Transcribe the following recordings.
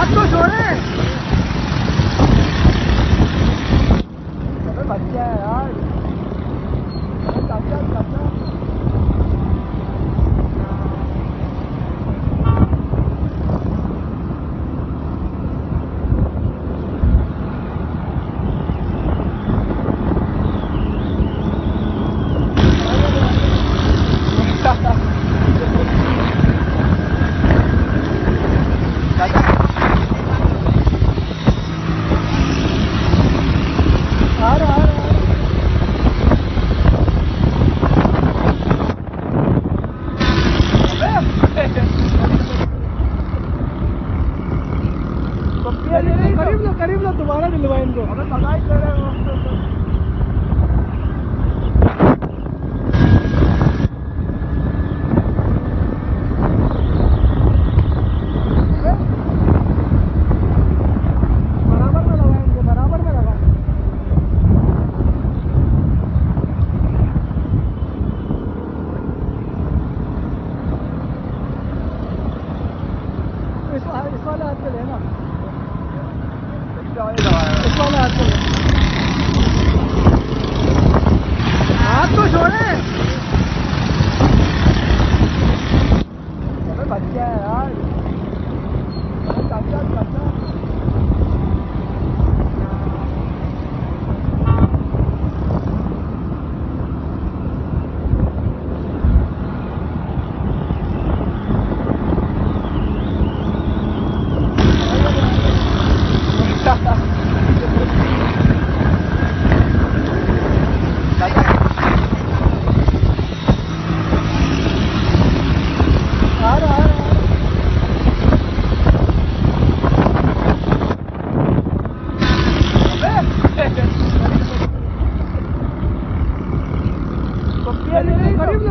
हाथ तो छोड़े। अबे बच्चा है यार। करीब लो दोबारा दिलवा इनको। अबे सगाई कर रहे हो। बराबर में लगा इनको, बराबर में लगा। इस वाले हाथ पे लेना, इस वाले हाथ पे हाथ तो छोड़े। अबे बच्चा है यार।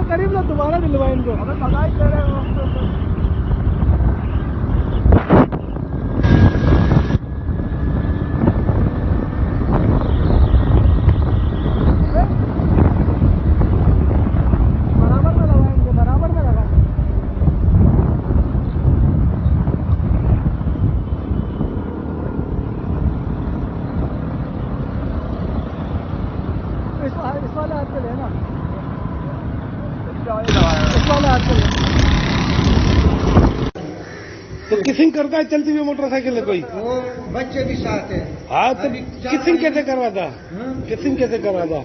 करीब लो दोबारा दिलवा इनको। अबे सगाई कर रहे हो। बराबर में लगा इनको, बराबर में लगा। इस वाले हाथ पे लेना, इस वाले हाथ पे लेना। तो किसिंग करता है चलती हुई मोटरसाइकिल है कोई? वो बच्चे भी साथ है। हाँ तो किसिंग कैसे करवा था? किसिंग कैसे करवा था?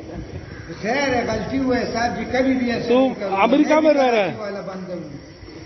खैर है, गलती हुई है साहब जी, कभी भी ऐसे तो अमेरिका में रह रहा है? वाला बंद करूँ।